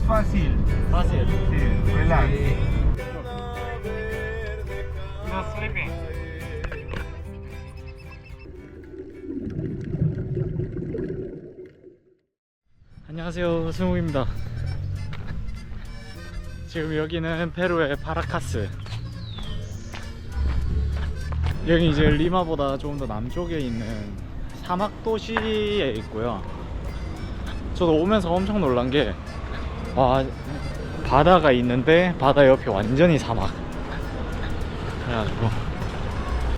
fácil. Fácil. Sí, relax. No sleeping. 안녕하세요, 승욱입니다. 지금 여기는 페루의 파라카스. 여기 이제 리마보다 조금 더 남쪽에 있는 사막 도시에 있고요. 저도 오면서 엄청 놀란 게, 와, 바다가 있는데 바다 옆이 완전히 사막. 그래가지고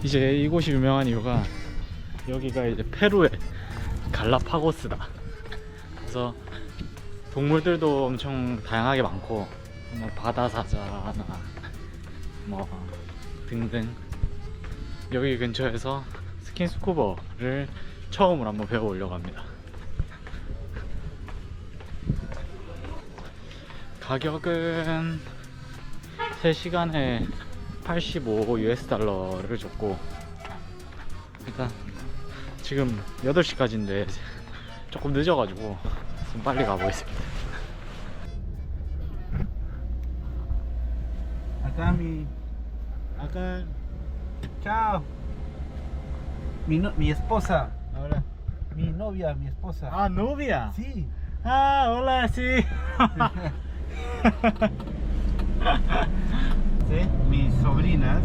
이제 이곳이 유명한 이유가 여기가 이제 페루의 갈라파고스다. 그래서 동물들도 엄청 다양하게 많고, 뭐 바다 사자나 뭐 등등. 여기 근처에서 스킨스쿠버를 처음으로 한번 배워보려고 합니다. 가격은 3시간에 85 US 달러를 줬고, 일단 지금 8시까지인데 조금 늦어가지고 좀 빨리 가보겠습니다. Acá 아까 Chao. Mi esposa. ahora Mi novia, mi esposa. ah novia Sí. ah hola sí sí Mis sobrinas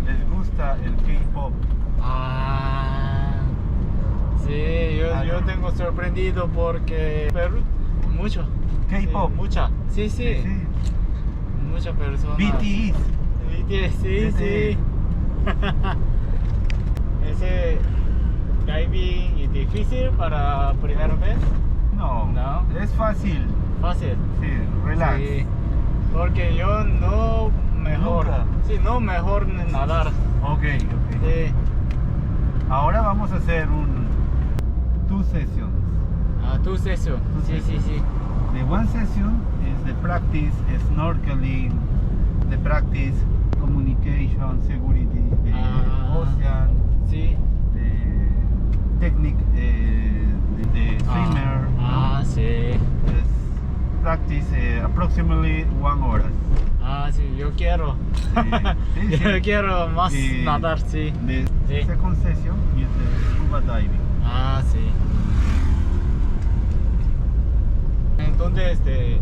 les gusta el K-pop. ah sí yo tengo sorprendido porque Perú mucho K-pop. sí, mucha sí sí Sí. muchas personas BTS. BTS, sí, sí. Ese diving es difícil para primera vez. No. No. Es fácil. Fácil. Sí, relax. Sí, porque yo no mejor. Nunca. Sí, no mejor nadar. Ok. Sí. Ahora vamos a hacer two sessions. Ah, tu sesión. Sí, sí, sí. The one session is the practice snorkeling, the practice communication, security, the ocean, Sí. the technique, the swimmer. Ah, sí. Is practice approximately 1 hour. Ah, sí, yo quiero. Sí, sí. Yo quiero más Y nadar, sí. The Sí. second session is the scuba diving. Ah, sí. ¿En dónde es de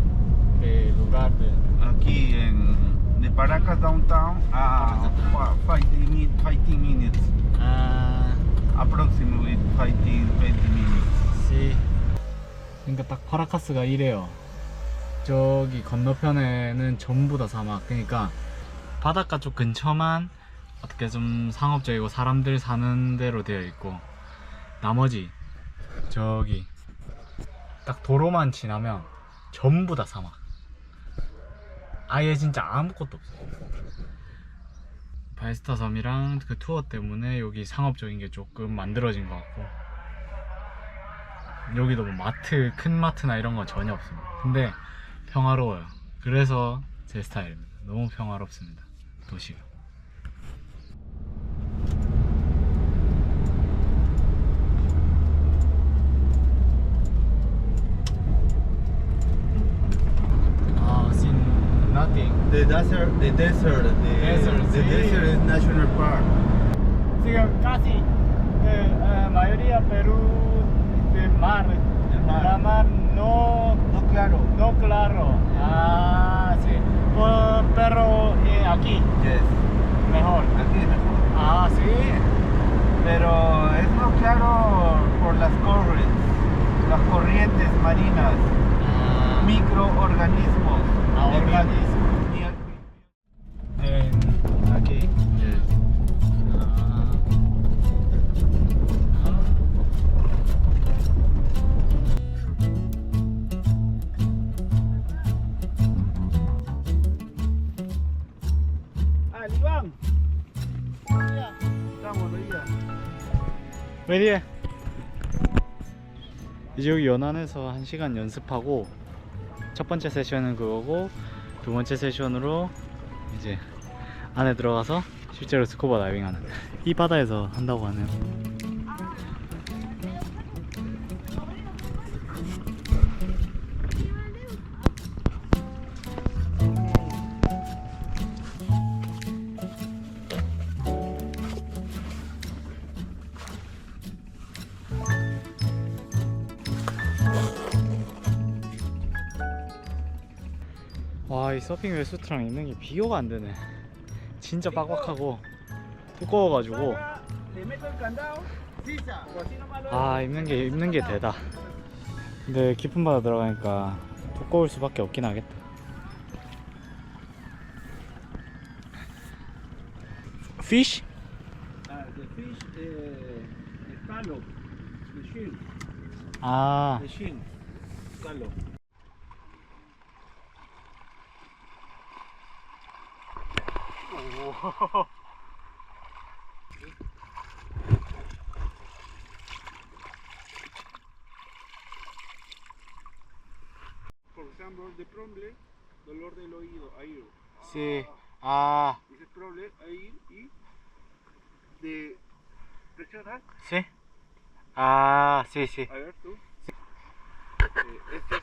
lugar de? Aquí de Paracas downtown a 15 minutes. 아, Approximately 15, 20 minutes. 씨. 그러니까 딱 파라카스가 이래요. 저기 건너편에는 전부 다 사막. 그러니까 바닷가 쪽 근처만 어떻게 좀 상업적이고 사람들 사는 데로 되어 있고, 나머지 저기 딱 도로만 지나면 전부 다 사막. 아예 진짜 아무것도 없어요. 바이스타 섬이랑 그 투어 때문에 여기 상업적인 게 조금 만들어진 것 같고, 여기도 뭐 마트, 큰 마트나 이런 건 전혀 없습니다. 근데 평화로워요. 그래서 제 스타일입니다. 너무 평화롭습니다, 도시가. Nothing. The desert, Desert, sí. desert is national park. 지금 casi mayoría Perú de mar, la mar no No claro. claro. Ah, sí. Pero aquí Yes. mejor. Aquí es mejor. Ah, sí. Pero es no claro por las corrientes marinas, Ah, microorganismos. de organismo. Aquí. Yes. Iván. Estamos, Lidia. 왜 이제 여기 연안에서 1시간 연습하고, 첫 번째 세션은 그거고, 두 번째 세션으로 이제 안에 들어가서 실제로 스쿠버 다이빙 하는, 이 바다에서 한다고 하네요. 이 서핑 웨스트랑 입는 게 비교가 안 되네. 진짜 빡빡하고 두꺼워가지고 입는 게 되다. 근데 깊은 바다 들어가니까 두꺼울 수밖에 없긴 하겠다. Fish? The fish, the scallop, the shrimp, 아, the shrimp, scallop. Por ejemplo, de Promble, dolor del oído, ahí. sí. 아, Dice Promble, ahí y de presionar. sí. 아, sí, sí. A ver tú. Este es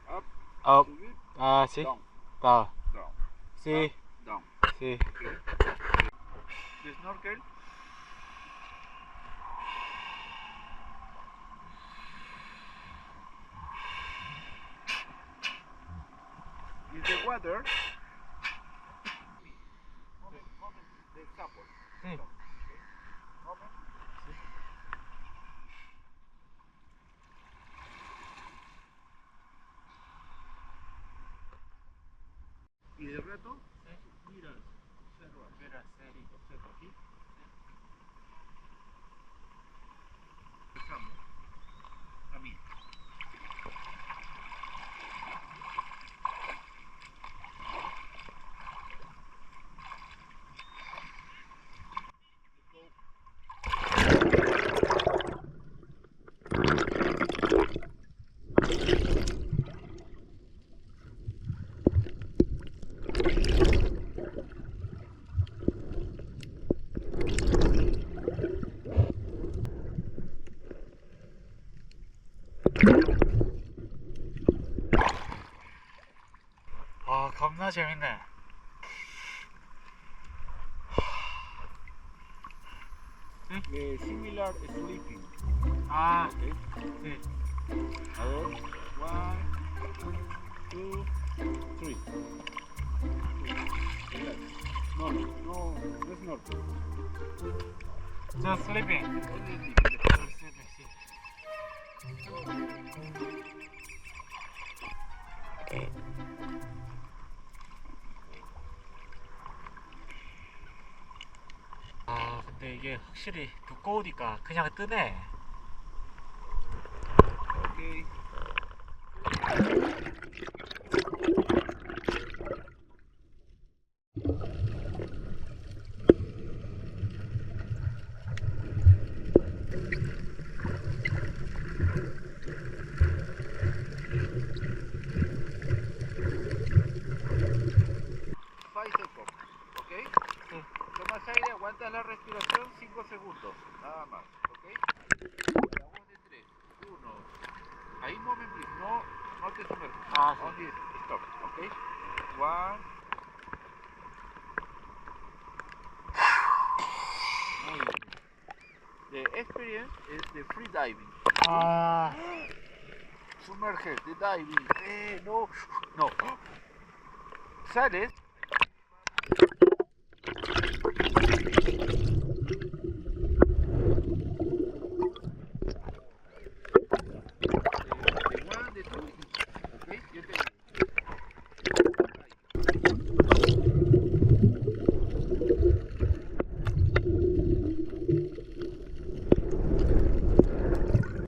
up, Up. subir, 아, sí. down, 다. down, Sí, up, down. sí. Okay. The snorkel. Is the water. The example. Sí. Y de reto, mira, observa, observa aquí. Empezamos. A mí. 아, 겁나 재밌네. Similar sleeping. 아, Okay. sí. A ver. 1, 2, 3. No, no es norte. Just sleeping. Only Sleeping, sí. 아, 근데 이게 확실히 두꺼우니까 그냥 뜨네. Okay. Tomas aire, aguantas la respiración 5 segundos, nada más, ¿ok? La voz de 3, 1. Ahí moment please, no te sumerjas. Ah, sí. Only stop, ¿ok? 1. Muy bien. The experience is the free diving. 아, Sumerges, the diving. No. Sales.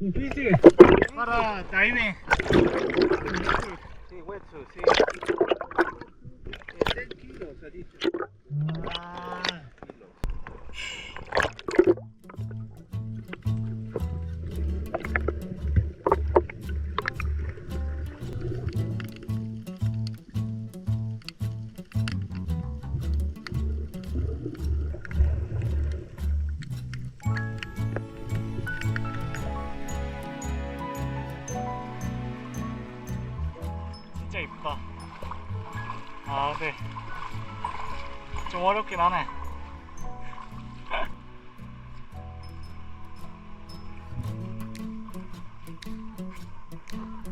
difícil para diving. Sí, wetsuit, sí. 10 kilos, ha dicho. 아, Kilos. 진짜 이쁘다. 아, 근데 좀 어렵긴 하네.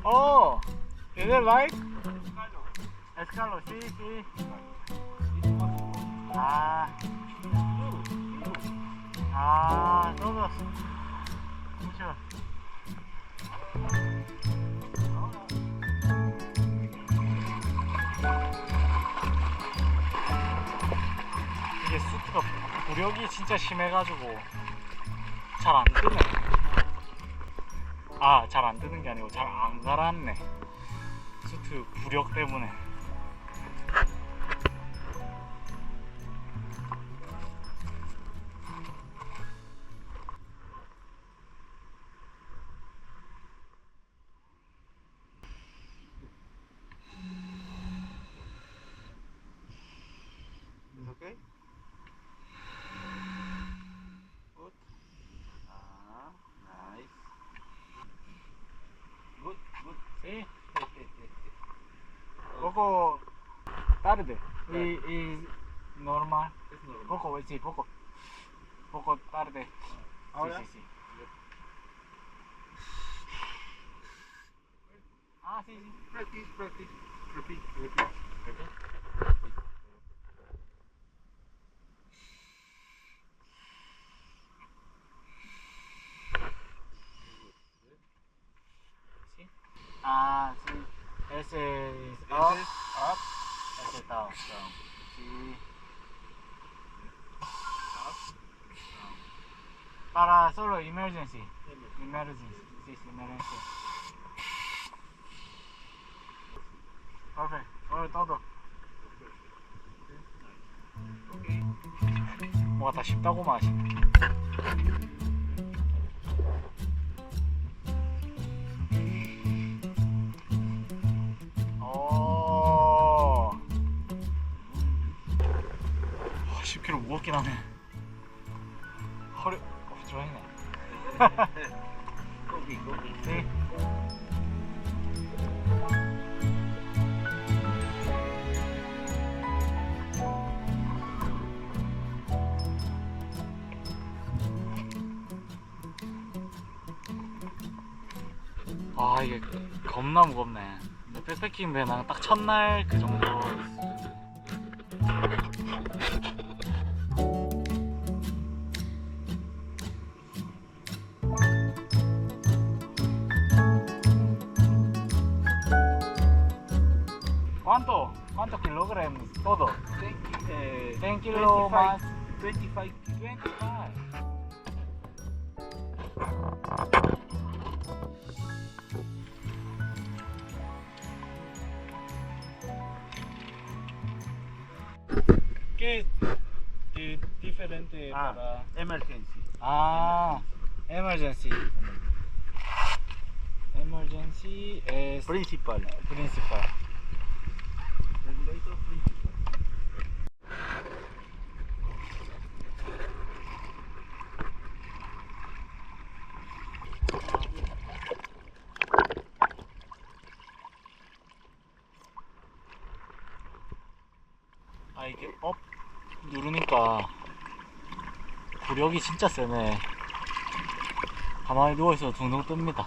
Oh, is it light? Carlos, sí, sí. Todos. Mucho. 이게 수트가 부력이 진짜 심해가지고 잘 안 뜨네. 잘 안 뜨는 게 아니고 잘 안 가라앉네. 수트 부력 때문에. Okay? Good. Nice. Good, good. Sí. Okay. Poco tarde. Y normal. Es normal. Poco, sí, poco. Poco tarde. Ahora. Sí, sí, sí. Sí, sí. Practice, practice. Repeat, repeat. Repeat. Sí. Sí. Ese es up. Ese es up. Ese es down. Down. Sí. Up. Down. Para solo emergency. Emergency. Sí, sí, emergency. Perfect. Sobre todo. Okay. 뭐가 다 쉽다고만 하시. 오. 10kg 무겁긴 하네. 허리 좋아했네. Copy, copy. 네. 이게 겁나 무겁네. 근데 백패킹 배낭 딱 첫날 그 정도. ¿Cuántos kilogramos todo? 10 kilo más. 25. 25. ¿Qué es diferente para...? Emergency. Emergency. Emergency es Principal. principal. Regulator principal. 이게 업 누르니까 구력이 진짜 세네. 가만히 누워있어도 둥둥 뜹니다.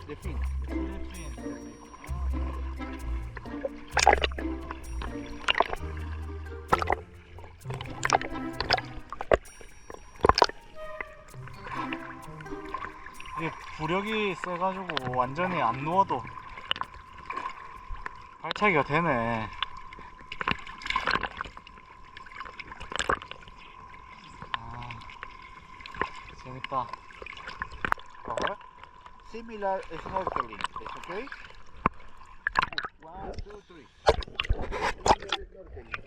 The fin. 이게 부력이 세가지고 완전히 안 누워도 발차기가 되네. 재밌다. Ahora, similar snorkeling. ¿Es okay? 1, 2, 3. Snorkeling.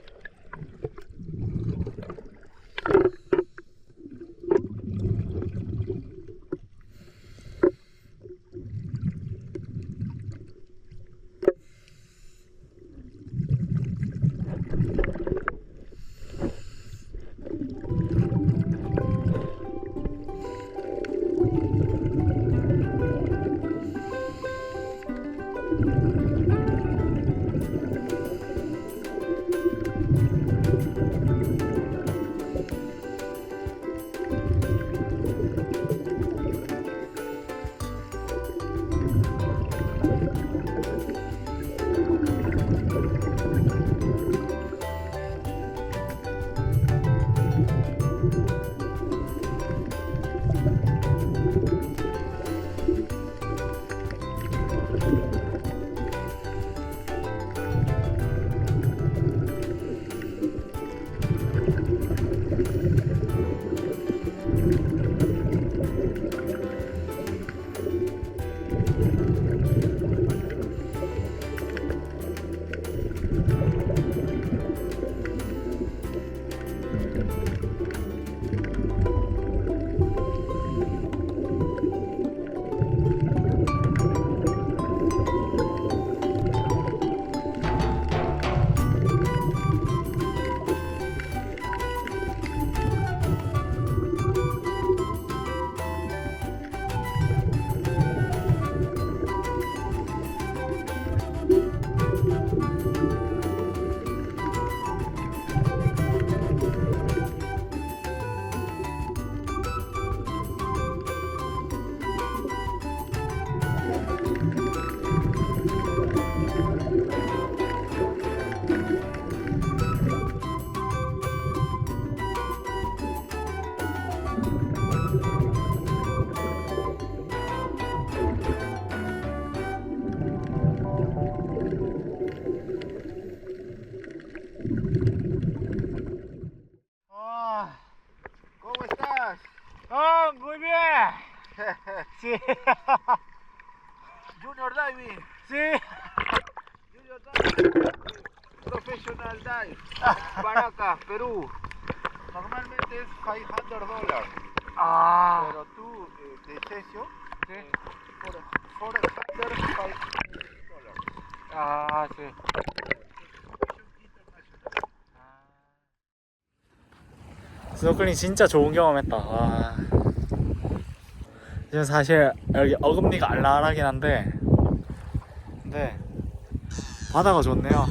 Sí. Junior Diving. Sí. Junior Diving. Professional Dive. Paracas, Perú. Normalmente es $500. Ah. Pero tú, de session, Sí. $450. Ah, sí. 스노클링 진짜 좋은 경험했다. 와. 지금 사실 여기 어금니가 알랄하긴 한데, 근데 바다가 좋네요.